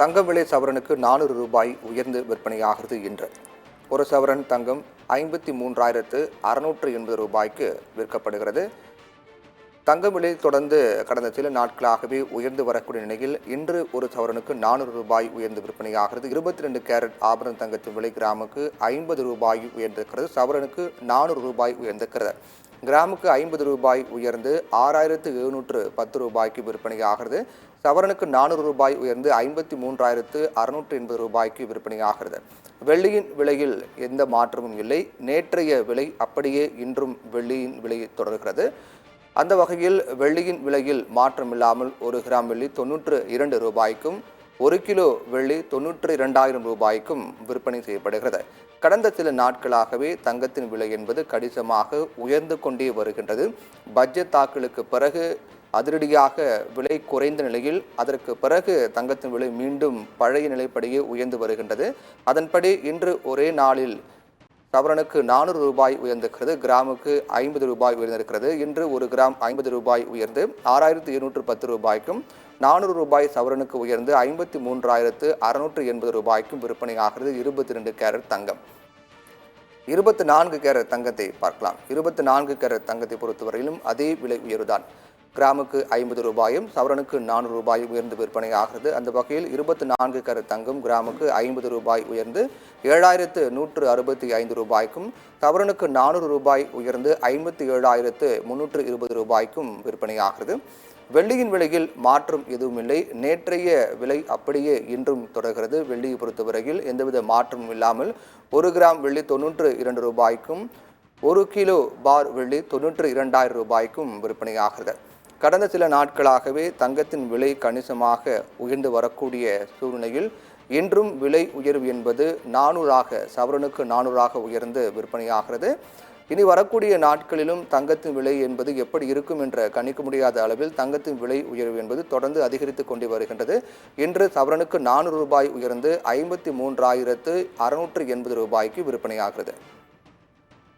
தங்கம் விலை சவரனுக்கு 400 ரூபாய் உயர்ந்து விற்பனையாகிறது இன்று. ஒரு சவரன் தங்கம் 53,680 ரூபாய்க்கு விற்கப்படுகிறது. தங்கம் விலை தொடர்ந்து கடந்த சில நாட்களாகவே உயர்ந்து வரக்கூடிய நிலையில் இன்று ஒரு சவரனுக்கு 400 ரூபாய் உயர்ந்து விற்பனையாகிறது. 22 கேரட் ஆபரண தங்கத்தின் விலை கிராமுக்கு 50 ரூபாய் உயர்ந்திருக்கிறது. சவரனுக்கு 400 ரூபாய் உயர்ந்திருக்கிறது. கிராமுக்கு 50 ரூபாய் உயர்ந்து 6,710 ரூபாய்க்கு விற்பனையாகிறது. சவரனுக்கு 400 ரூபாய் உயர்ந்து 53,680 ரூபாய்க்கு விற்பனையாகிறது. வெள்ளியின் விலையில் எந்த மாற்றமும் இல்லை. நேற்றைய விலை அப்படியே இன்றும் வெள்ளியின் விலை தொடர்கிறது. அந்த வகையில் வெள்ளியின் விலையில் மாற்றமில்லாமல் 1 கிராம் வெள்ளி 92 ரூபாய்க்கும் 1 கிலோ வெள்ளி 92,000 ரூபாய்க்கும் விற்பனை செய்யப்படுகிறது. கடந்த சில நாட்களாகவே தங்கத்தின் விலை என்பது கணிசமாக உயர்ந்து கொண்டே வருகின்றது. பட்ஜெட் தாக்கலுக்கு பிறகு அதிரடியாக விலை குறைந்த நிலையில் அதற்கு பிறகு தங்கத்தின் விலை மீண்டும் பழைய நிலைப்படியே உயர்ந்து வருகின்றது. அதன்படி இன்று ஒரே நாளில் சவரனுக்கு 400 ரூபாய் உயர்ந்திருக்கிறது. கிராமுக்கு 50 ரூபாய் உயர்ந்திருக்கிறது. இன்று 1 கிராம் 50 ரூபாய் உயர்ந்து 6,710 ரூபாய்க்கும் 400 ரூபாய் சவரனுக்கு உயர்ந்து 53,680 ரூபாய்க்கும் விற்பனையாகிறது. 22 கேரட் தங்கம். 24 கேரட் தங்கத்தை பார்க்கலாம். 24 கேரட் தங்கத்தை பொறுத்தவரையிலும் அதே விலை உயர்வுதான். கிராமுக்கு 50 ரூபாயும் சவரனுக்கு 400 ரூபாய் உயர்ந்து விற்பனையாகிறது. அந்த வகையில் 24 கேரட் தங்கம் கிராமுக்கு 50 ரூபாய் உயர்ந்து 7,165 ரூபாய்க்கும் சவரனுக்கு 400 ரூபாய் உயர்ந்து 57,320 ரூபாய்க்கும் விற்பனையாகிறது. வெள்ளியின் விலையில் மாற்றம் எதுவுமில்லை. நேற்றைய விலை அப்படியே இன்றும் தொடர்கிறது. வெள்ளியை பொறுத்தவரையில் எந்தவித மாற்றமும் இல்லாமல் 1 கிராம் வெள்ளி 92 ரூபாய்க்கும் 1 கிலோ பார் வெள்ளி 92,000 ரூபாய்க்கும் விற்பனையாகிறது. கடந்த சில நாட்களாகவே தங்கத்தின் விலை கணிசமாக உயர்ந்து வரக்கூடிய சூழ்நிலையில் இன்றும் விலை உயர்வு என்பது 400 சவரனுக்கு 400 உயர்ந்து விற்பனையாகிறது. இனி வரக்கூடிய நாட்களிலும் தங்கத்தின் விலை என்பது எப்படி இருக்கும் என்ற கணிக்க முடியாத அளவில் தங்கத்தின் விலை உயர்வு என்பது தொடர்ந்து அதிகரித்து கொண்டு வருகின்றது. இன்று சவரனுக்கு 400 ரூபாய் உயர்ந்து 53,680 ரூபாய்க்கு விற்பனையாகிறது.